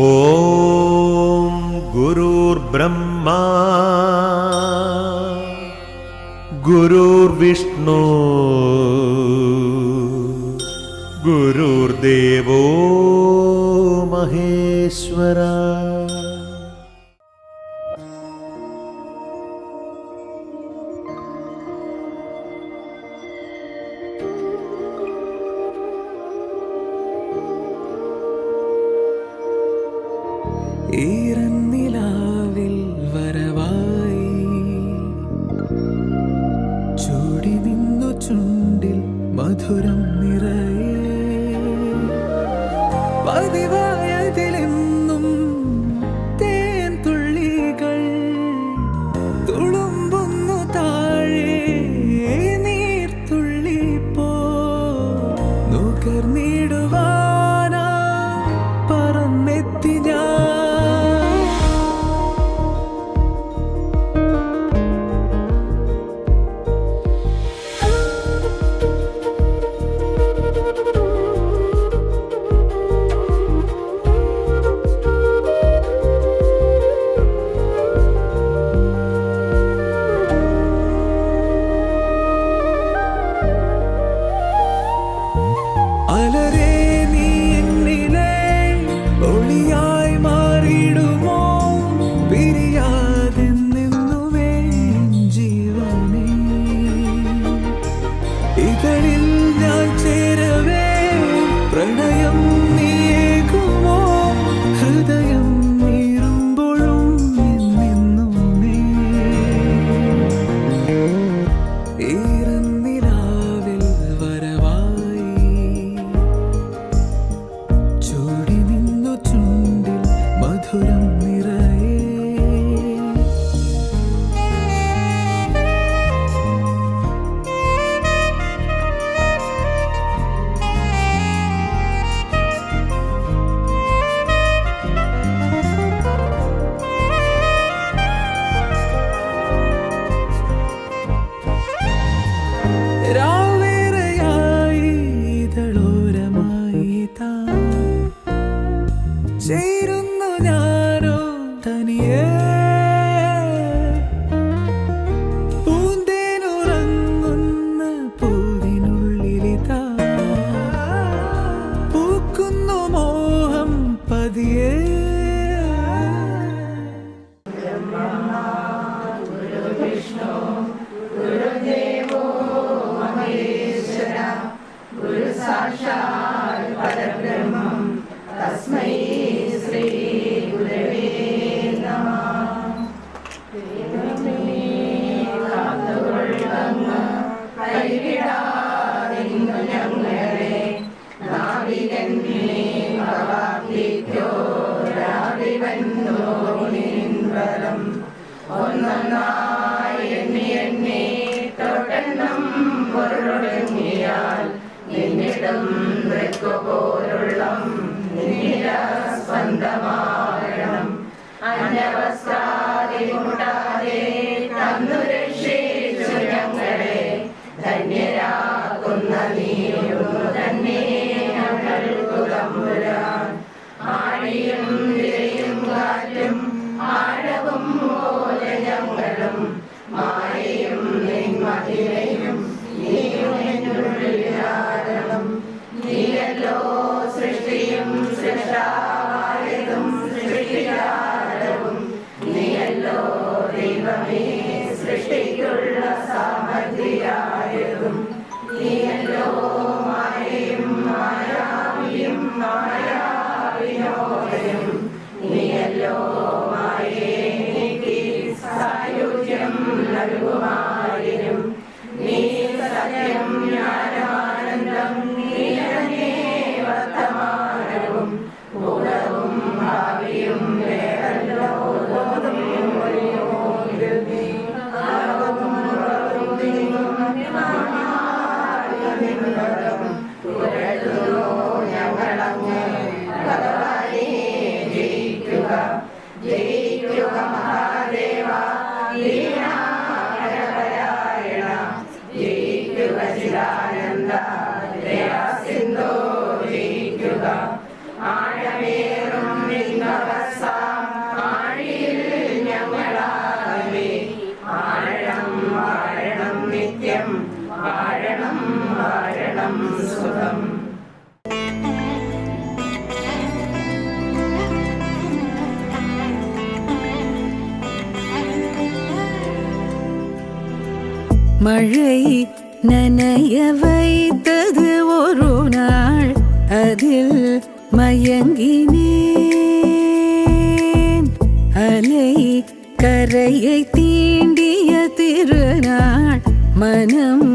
ഓം ഗുരുർബ്രഹ്മാ ഗുരുർവിഷ്ണു ഗുരുർദേവോ മഹേശ്വര. ഈറന്നിലാവിൽ വരവായി ചൂടി നിന്നു ചുണ്ടിൽ മധുരം നിറയെ പതിവായതിലെന്നും തേൻ തുള്ളികൾ തുളുമ്പുന്നു താഴെ നീർത്തുള്ളി പോ നുകർന്നിടുവാനാ പറന്നെത്തി ഞാൻ. അലരേ നീ എന്നിലെ ഒളിയായി മാറിയിടുമോ പിരിയാതെ നിന്നുവേ ജീവനേ. ഇതളിൽ ഞാൻ ചേരവേ പ്രണയം നീയേകുമോ ഹൃദയം നീറുമ്പോഴും നിന്നുമേ. ഈറന്നിലാവിൽ വരവായി ചൂടി നിന്നു ചുണ്ടിൽ മധുരം നിറയെ രാവേറെയായി ഇതളോരമായി താൻ ചേരുന്നു ഞാനോ തനിയെ പൂന്തേനുറങ്ങുന്ന പൂവിനുള്ളിലിതാ പൂക്കുന്നു മോഹം പതിയെ. ആഴമേറും மழை நனைய வைத்தது ஒரு நாள், அதில் மயங்கினேன். அலை கரையை தீண்டிய திருநாள், மனம்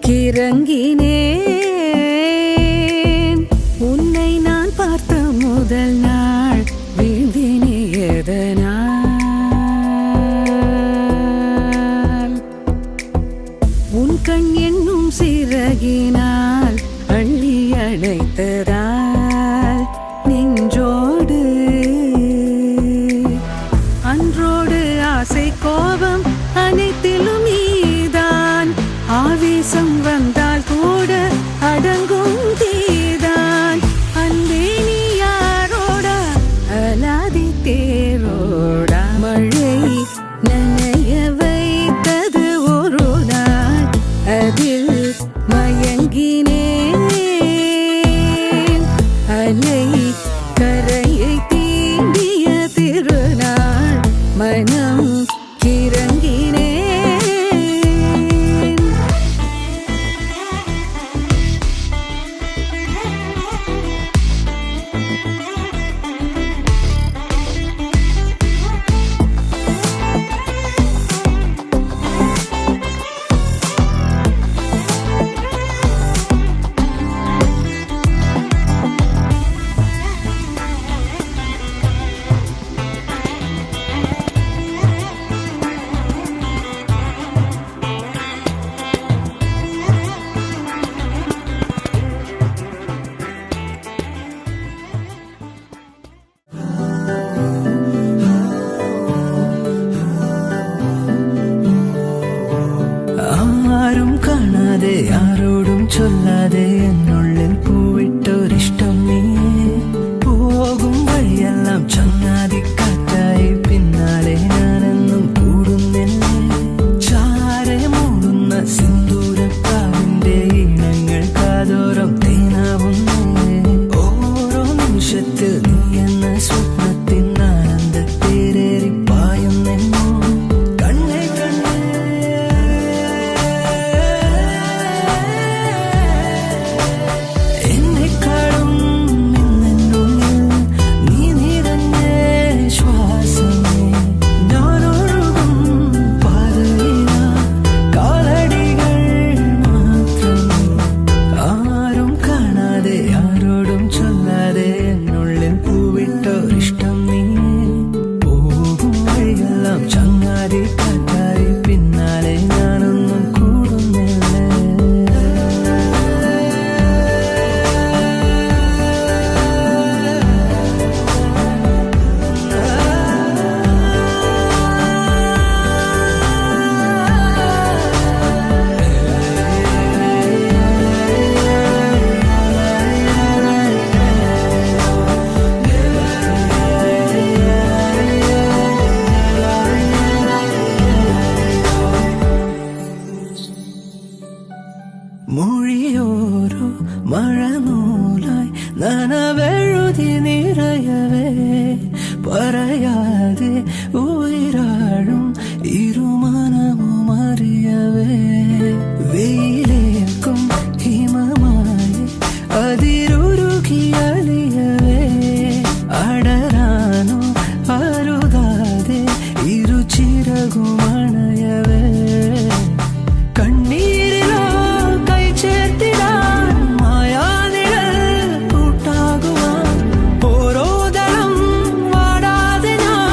கிறங்கினேன். உன்னை நான் பார்த்த முதல் நாள் வீழ்ந்தினே எதனால்? உன் கண் என்னும் சிறகினால் அள்ளி அணைத்ததால் நெஞ்சோடு அன்றோடு ஆசை கோபம் அனைத்திலும் நீதான். ஆவேசம் வந்தால் கூட அடங்கும் தீதான். அன்பே நீ யாரோட அலாதி தேரோட? மழை நனைய வைத்தது ஒரு நாள், அதில் மயங்கினேன். அலை கரையை தீண்டிய திருநாள், மனம் கிறங்கினேன். ആരും കാണാതെ ആരോടും ചൊല്ലാതെ എന്നുള്ളിൽ പൂവിട്ടൊരിഷ്ടം നീ. പോകും വഴിയെല്ലാം ചങ്ങാതിക്കാറ്റായി പിന്നാലെ ഞാനെന്നും കൂടുന്നില്ലേ. ചാരെ മൂടുന്ന സിന്ദൂരക്കാവിന്റെ ഈണങ്ങൾ കാതോരം തേനാവുന്നേ. ഓരോ നിമിഷത്തിൽ നീ എന്ന സ്വപ്നത്തിൻ ആനന്ദത്തേരേറി പായുന്നെന്നോ. കണ്ണേ കണ്ണേ എന്നെക്കാളും ഇന്നെന്നുള്ളിൽ നീ നിറഞ്ഞ ശ്വാസമേ. ഞാനൊഴുകും പാതയില കാലടികൾ മാത്രമേ. ആരും കാണാതെ ആരോടും ചൊല്ലാതെ എന്നുള്ളിൽ പൂവിട്ടൊരിഷ്ടം നീ. പോകും വഴിയെല്ലാം ചങ്ങാതി കാറ്റായി പിന്നാലെ ഞാനൊന്നും കൂടുന്നില്ലേ. മൊഴിയോരോ മഴനൂലായി നനവെഴുതി നിറയവേ. പറയാതെ ഉയരാഴും ഇരുമനവും അറിയവേ. വെയിലേക്കും ഹിമമായി അതിരുരുകിയലിയവേ. അടരാനോ അരുതാതെ ഇരുചിറകുമണയവേ. കണ്ണീരിലോ കൈ ചേർത്തിടാൻ മായാനിഴൽ കൂട്ടാകുവാൻ ഓരോ ദളം വാടാതെ ഞാൻ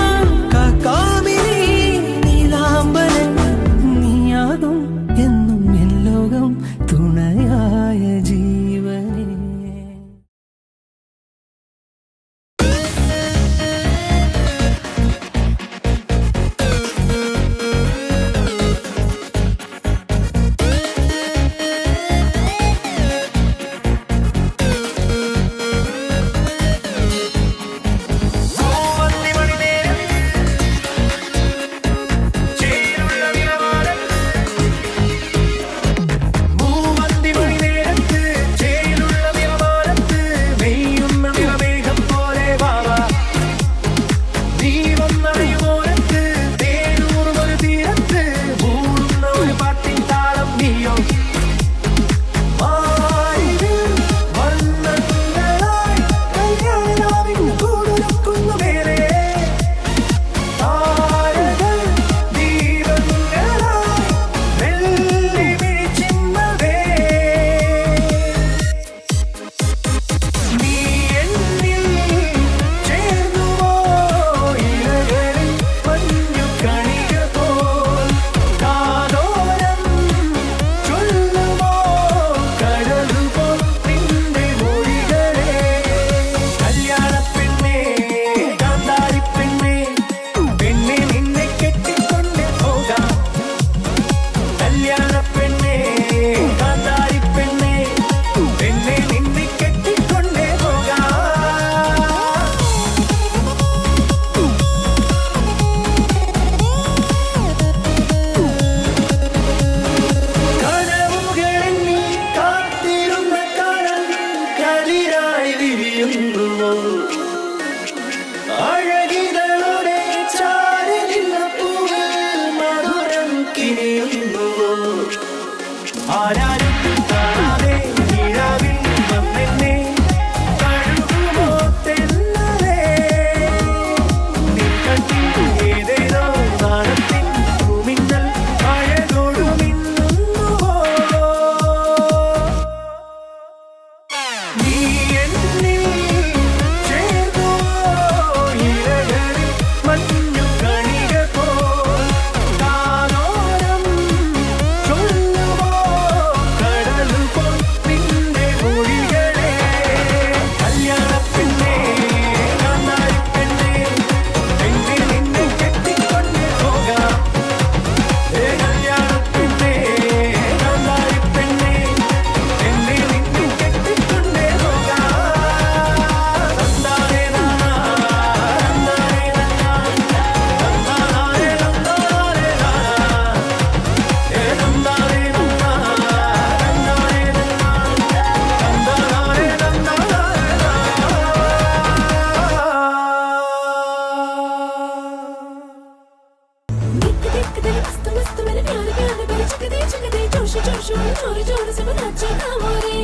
मस्त मेरे प्यारे प्यारे मेरे चकदे जोश जोश जोर जोर से नाचो गाओ रे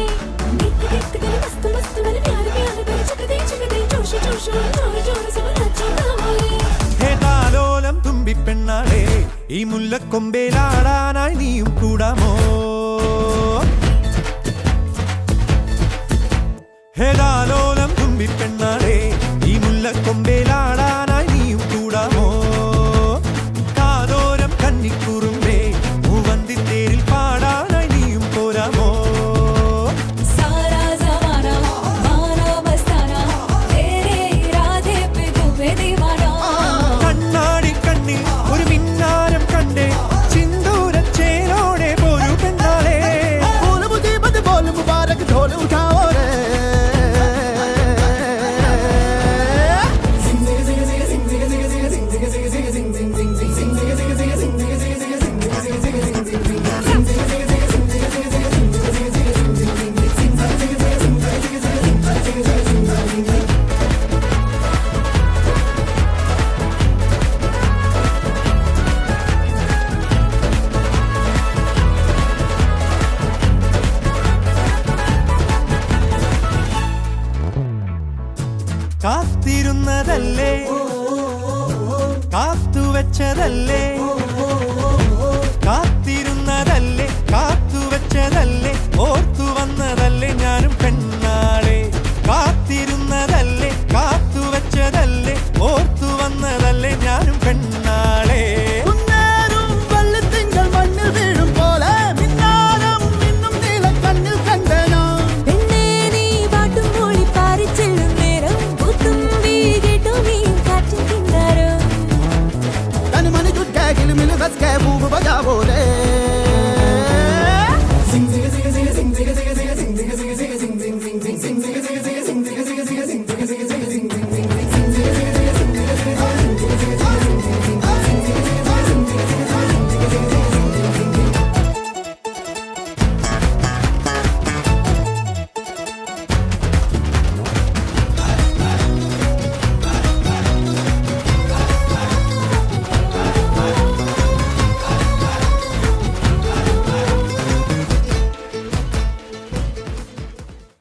गिट गिट गले मस्त मस्त मेरे प्यारे प्यारे मेरे चकदे जोश जोश जोर जोर से नाचो गाओ रे ഹേ താലോലം തുമ്പിപ്പെണ്ണാളെ ഈ മുല്ലക്കൊമ്പേലാടാനായി നീയും കൂടാമോ ഹേ താലോലം തുമ്പിപ്പെണ്ണാളെ ഈ മുല്ലക്കൊമ്പേലാടാനായി നീയും കൂടാമോ കാതോരം കന്നിക്കുറുമ്പേ മൂവന്തിത്തേരിൽ പാടാനായി നീയും പോരാമോ सारा ज़माना माना मस्ताना तेरे इरादे पे डूबे दीवाना കണ്ണാടി കണ്ണിൽ ഒരു മിന്നാരം കണ്ടേ ചിന്തൂരച്ചേലോടെ പോരു പെണ്ണാളെ फूल मुसीबत बोल मुबारक ढोल उठाओ रे കാത്തിരുന്നതല്ലേ കാത്തുവെച്ചതല്ലേ കാത്തിരുന്നതല്ലേ കാത്തുവെച്ചതല്ലേ ഓർത്തു വന്നതല്ലേ ഞാനും പെണ്ണാളെ കാത്തിരുന്നതല്ലേ കാത്തുവെച്ചതല്ലേ ഓർത്തു വന്നതല്ലേ ഞാനും പെണ്ണാളെ